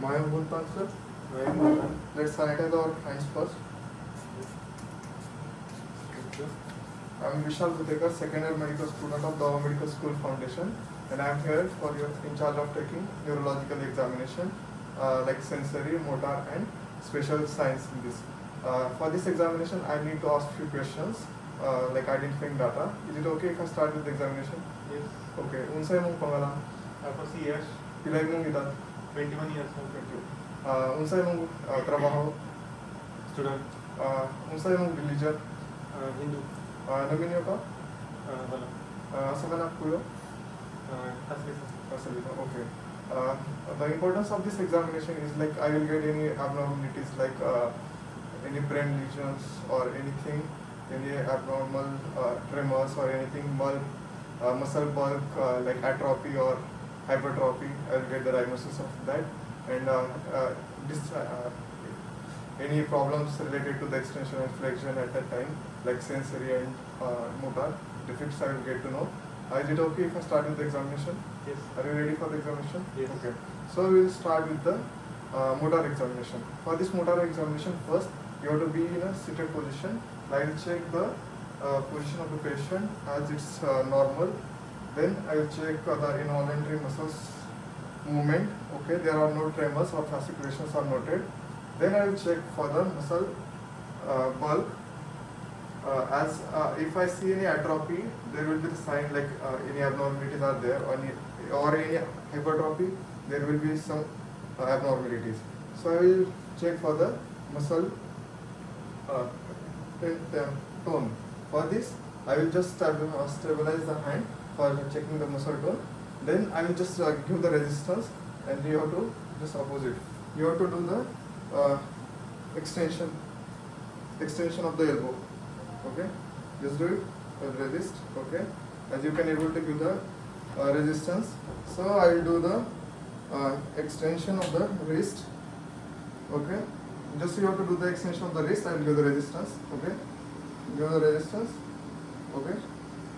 Mayam Buntan, sir. Let's sanitize our hands first. I'm Vishal Bhutekar, second year medical student of Dawa Medical School Foundation, and I'm here for your in charge of taking neurological examination, like sensory, motor, and special science in this. For this examination, I need to ask few questions, like identifying data. Is it okay if I start with the examination? Yes. Okay. Unsay mong pangalan? Ako si Yash, Pilay mong edad? 21 years old, Unsay mong trabaho? student, Unsay mong religion? Hindu, Naminyo ka? wala, Asa ka na kuyo? Catholic. Okay. The importance of this examination is like I will get any abnormalities like any brain lesions or anything, any abnormal tremors or anything, muscle bulk like atrophy or hypertrophy. I will get the diagnosis of that, and this any problems related to the extension and flexion at that time, like sensory and motor defects, I will get to know. Is it okay if I start with the examination? Yes. Are you ready for the examination? Yes. Okay. So we will start with the motor examination. For this motor examination, first you have to be in a seated position. I will check the position of the patient as it's normal. Then I will check the involuntary muscles movement. Okay, there are no tremors or fasciculations are noted. Then I will check for the muscle bulk. If I see any atrophy, there will be the sign like any abnormalities are there, or any hypertrophy, there will be some abnormalities. So I will check for the muscle tone. For this, I will just stabilize the hand for checking the muscle tone. Then I will just give the resistance, and you have to just oppose it. You have to do the extension of the elbow. Okay, just do it. Resist. Okay, as you can able to give the resistance. So I will do the extension of the wrist. Okay, just you have to do the extension of the wrist. I will give the resistance. Okay, give the resistance. Okay,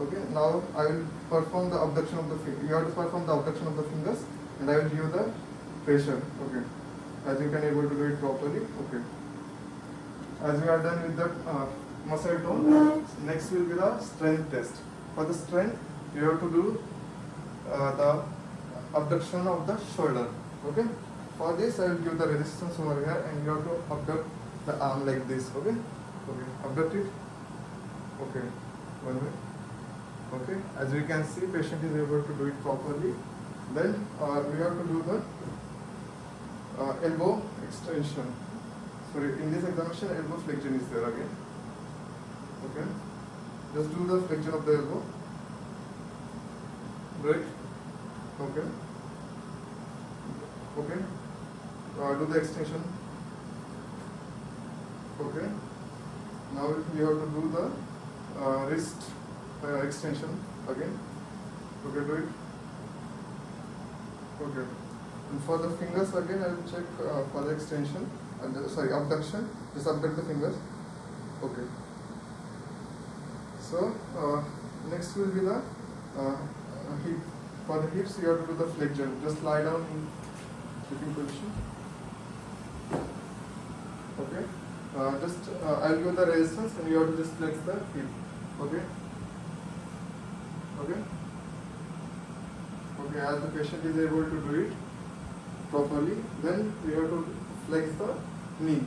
okay. Now I will perform the abduction of the finger. You have to perform the abduction of the fingers, and I will give the pressure. Okay, as you can able to do it properly. Okay, as we are done with the muscle tone, next will be the strength test. For the strength, you have to do the abduction of the shoulder. Okay. For this, I will give the resistance over here, and you have to abduct the arm like this. Okay. Okay. Abduct it. Okay. 1 minute. Okay. As you can see, patient is able to do it properly. Then we have to do the elbow extension. Sorry, in this examination, elbow flexion is there again. Okay, just do the flexion of the elbow. Right. Okay. Okay. Do the extension. Okay. Now you have to do the wrist extension again. Okay, do it. Okay. And for the fingers again, I will check for the extension. Sorry, abduction. Just abduct the fingers. Okay. So next will be the hip. For the hips, you have to do the flexion. Just lie down in sleeping position. Okay. I'll give the resistance, and you have to just flex the hip. Okay. Okay. Okay. As the patient is able to do it properly, then we have to flex the knee.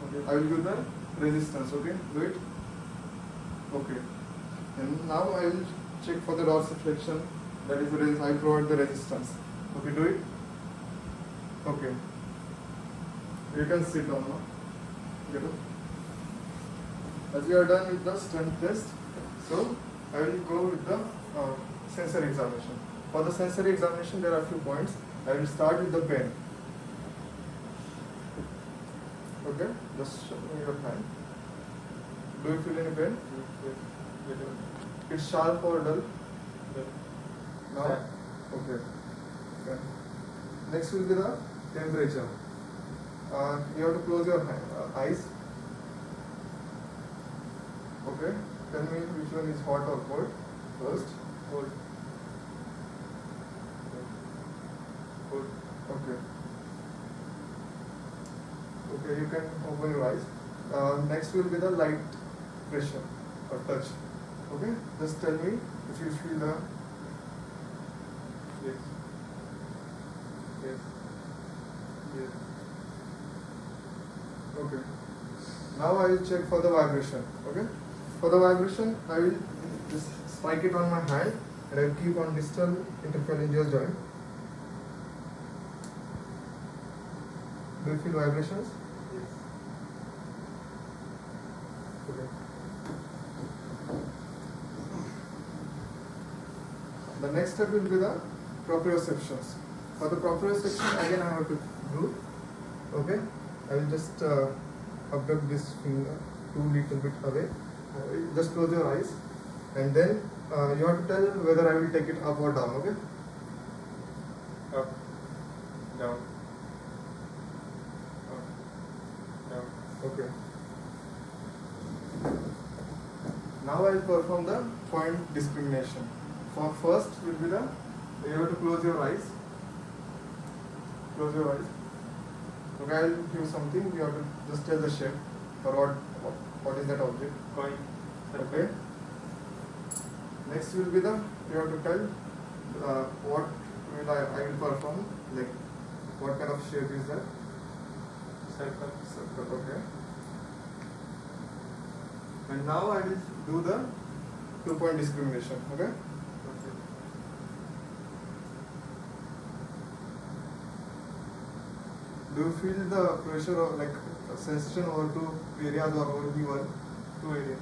Okay. I will give the resistance. Okay. Do it. Okay, and now I will check for the dorsiflexion. That is, I provide the resistance. Okay, do it. Okay, you can sit down now. Get up. As we are done with the strength test, so I will go with the sensory examination. For the sensory examination, there are a few points. I will start with the pen. Okay, just show me your hand. Do you feel any pain? Yes. It's sharp or dull? No? Sharp. Okay. Okay. Next will be the temperature. You have to close your eyes. Okay. Tell me which one is hot or cold first. Cold. Cold. Okay. Okay, you can open your eyes. Next will be the light pressure or touch. Okay, just tell me if you feel the. Yes. Yes. Yes. Okay. Now I will check for the vibration. Okay. For the vibration, I will just spike it on my hand and I will keep on distal interphalangeal joint. Do you feel vibrations? Yes. Okay. The next step will be the proprioceptions. For the proprioception, again I have to do. Okay. I will just abduct this finger too little bit away. Just close your eyes, and then you have to tell whether I will take it up or down. Okay. Up. Down. Up. Down. Okay. Now I will perform the point discrimination. For first will be the, you have to close your eyes. Close your eyes. Okay, I will give something. You have to just tell the shape for what is that object. Coin. Okay. Next will be the, you have to tell what will I will perform, like what kind of shape is that. Circle. Circle. Okay. And now I will do the 2-point discrimination. Okay. Okay. Do you feel the pressure or like sensation over 2 areas or only one? 2 areas.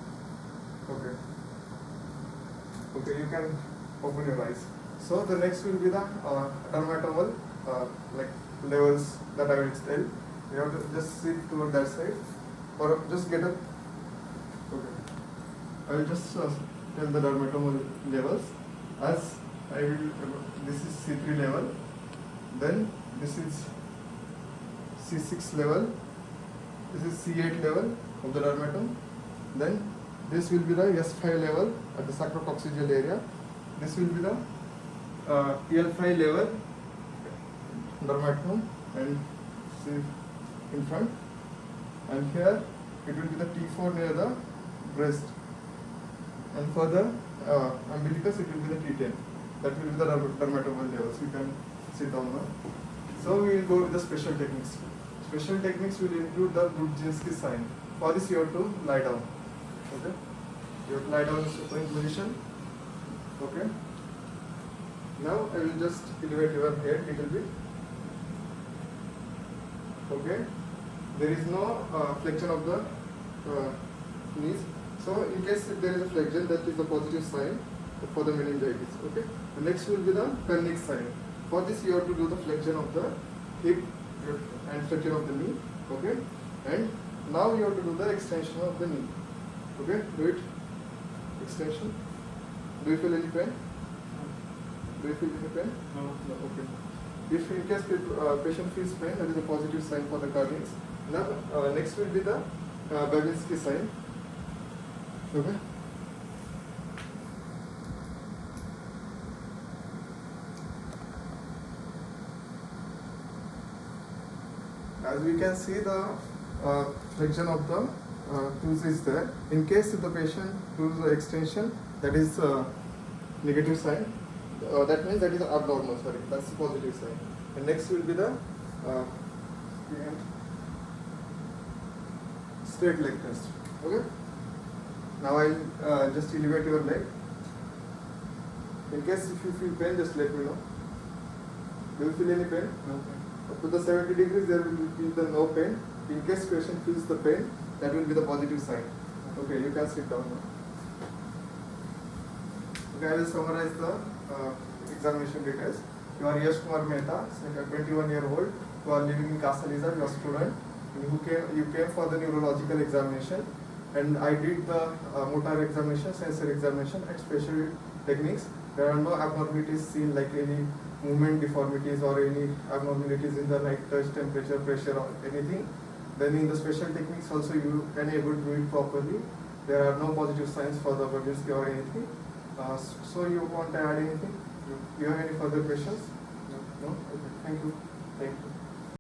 Okay. Okay, you can open your eyes. So the next will be the dermatomal like levels that I will tell. You have to just sit toward that side or just get up. Okay. I will just tell the dermatomal levels as I will. This is C3 level. Then this is C6 level. This is C8 level of the dermatom. Then this will be the S5 level at the sacrococcygeal area. This will be the L5 level dermatom and see in front. And here it will be the T4 near the breast. And for the umbilicus it will be the T10. That will be the dermatomal levels. You can sit down now. So we will go with the special techniques. Special techniques will include the Brudzinski sign. For this you have to lie down. Okay. You have to lie down in supine position. Okay. Now I will just elevate your head little bit. Okay. There is no flexion of the knees. So in case if there is a flexion, that is the positive sign for the meningitis. Okay. The next will be the Koenig sign. For this you have to do the flexion of the hip and flexion of the knee. Okay. And now you have to do the extension of the knee. Okay. Do it. Extension. Do you feel any pain? Do you feel any pain? No. No. Okay. If in case patient feels pain, that is a positive sign for the Koenig's. Now next will be the Babinski sign. Okay. As we can see, the flexion of the tooth is there. In case if the patient does the extension, that is negative sign. That means that is abnormal. Sorry, that's the positive sign. And next will be the straight leg test. Okay. Now I'll just elevate your leg. In case if you feel pain, just let me know. Do you feel any pain? No. Up to the 70 degrees, there will be the no pain. In case patient feels the pain, that will be the positive sign. Okay, you can sit down now. Okay, I will summarize the examination details. You are Yash Kumar Mehta, 21-year-old, who are living in Kasaliza, you are a student. You came for the neurological examination, and I did the motor examination, sensory examination, and special techniques. There are no abnormalities seen, like any movement deformities or any abnormalities in the like touch, temperature, pressure, or anything. Then in the special techniques also you can able to do it properly. There are no positive signs for the Babinski or anything. So you want to add anything? No. Do you have any further questions? No. No? Okay. Thank you. Thank you.